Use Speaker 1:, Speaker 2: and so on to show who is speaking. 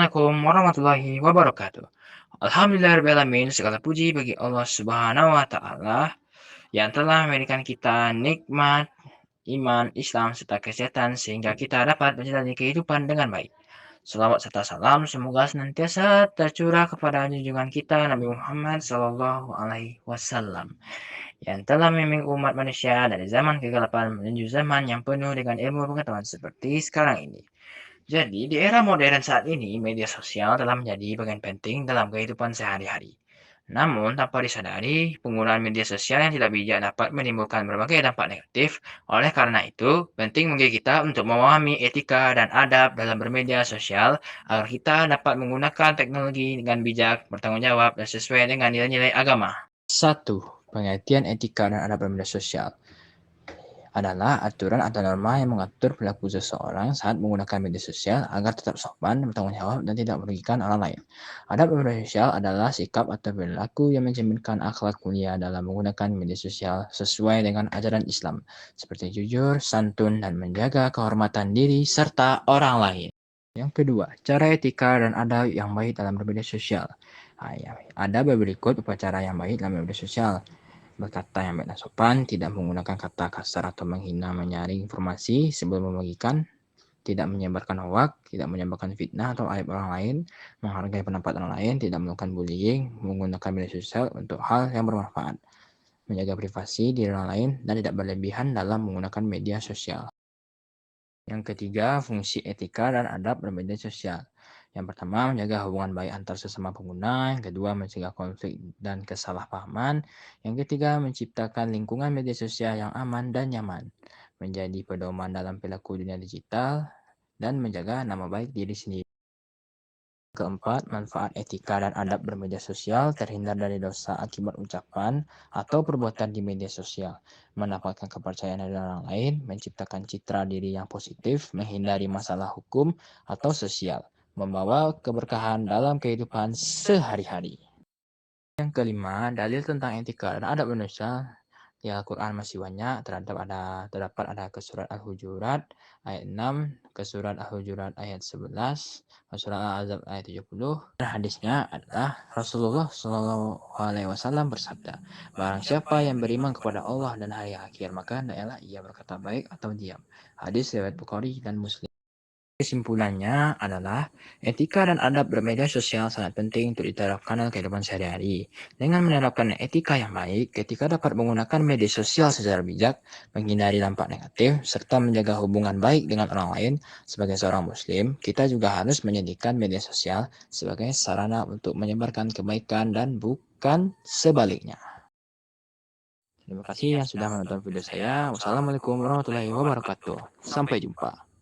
Speaker 1: Assalamualaikum warahmatullahi wabarakatuh. Alhamdulillahirobbilalamin, segala puji bagi Allah Subhanahu wa taala yang telah memberikan kita nikmat iman, Islam, serta kesehatan sehingga kita dapat menjalani kehidupan dengan baik. Salawat serta salam semoga senantiasa tercurah kepada junjungan kita Nabi Muhammad Sallallahu Alaihi Wasallam yang telah membimbing umat manusia dari zaman kegelapan menuju zaman yang penuh dengan ilmu pengetahuan seperti sekarang ini. Jadi, di era modern saat ini, media sosial telah menjadi bagian penting dalam kehidupan sehari-hari. Namun, tanpa disadari, penggunaan media sosial yang tidak bijak dapat menimbulkan berbagai dampak negatif. Oleh karena itu, penting bagi kita untuk memahami etika dan adab dalam bermedia sosial agar kita dapat menggunakan teknologi dengan bijak, bertanggung jawab, dan sesuai dengan nilai-nilai agama. 1. Pengertian etika dan adab bermedia sosial adalah aturan atau norma yang mengatur perilaku seseorang saat menggunakan media sosial agar tetap sopan, bertanggung jawab, dan tidak merugikan orang lain. Adab bermedia sosial adalah sikap atau perilaku yang mencerminkan akhlak mulia dalam menggunakan media sosial sesuai dengan ajaran Islam, seperti jujur, santun, dan menjaga kehormatan diri serta orang lain. Yang kedua, cara etika dan adab yang baik dalam bermedia sosial. Ada berikut upacara yang baik dalam media sosial. Berkata yang baik dan sopan, tidak menggunakan kata kasar atau menghina, menyaring informasi sebelum membagikan, tidak menyebarkan hoak, tidak menyebarkan fitnah atau aib orang lain, menghargai pendapat orang lain, tidak melakukan bullying, menggunakan media sosial untuk hal yang bermanfaat, menjaga privasi diri orang lain, dan tidak berlebihan dalam menggunakan media sosial. Yang ketiga, fungsi etika dan adab bermedia sosial. Yang pertama, menjaga hubungan baik antar sesama pengguna. Yang kedua, mencegah konflik dan kesalahpahaman. Yang ketiga, menciptakan lingkungan media sosial yang aman dan nyaman. Menjadi pedoman dalam perilaku dunia digital. Dan menjaga nama baik diri sendiri. Keempat, manfaat etika dan adab bermedia sosial, terhindar dari dosa akibat ucapan atau perbuatan di media sosial, mendapatkan kepercayaan dari orang lain, menciptakan citra diri yang positif, menghindari masalah hukum atau sosial, membawa keberkahan dalam kehidupan sehari-hari. Yang kelima, dalil tentang etika dan adab manusia di Al-Quran masih banyak. Terdapat ada ke surat Al-Hujurat ayat 6, ke surat Al-Hujurat ayat 11, ke surat Al-Azab ayat 70. Dan hadisnya adalah Rasulullah SAW bersabda, barang siapa yang beriman kepada Allah dan hari akhir, maka hendaklah ia berkata baik atau diam. Hadis riwayat Bukhari dan Muslim. Kesimpulannya adalah etika dan adab bermedia sosial sangat penting untuk diterapkan dalam kehidupan sehari-hari. Dengan menerapkan etika yang baik, ketika dapat menggunakan media sosial secara bijak, menghindari dampak negatif, serta menjaga hubungan baik dengan orang lain, sebagai seorang muslim, kita juga harus menjadikan media sosial sebagai sarana untuk menyebarkan kebaikan dan bukan sebaliknya. Terima kasih yang sudah menonton video saya. Wassalamualaikum warahmatullahi wabarakatuh. Sampai jumpa.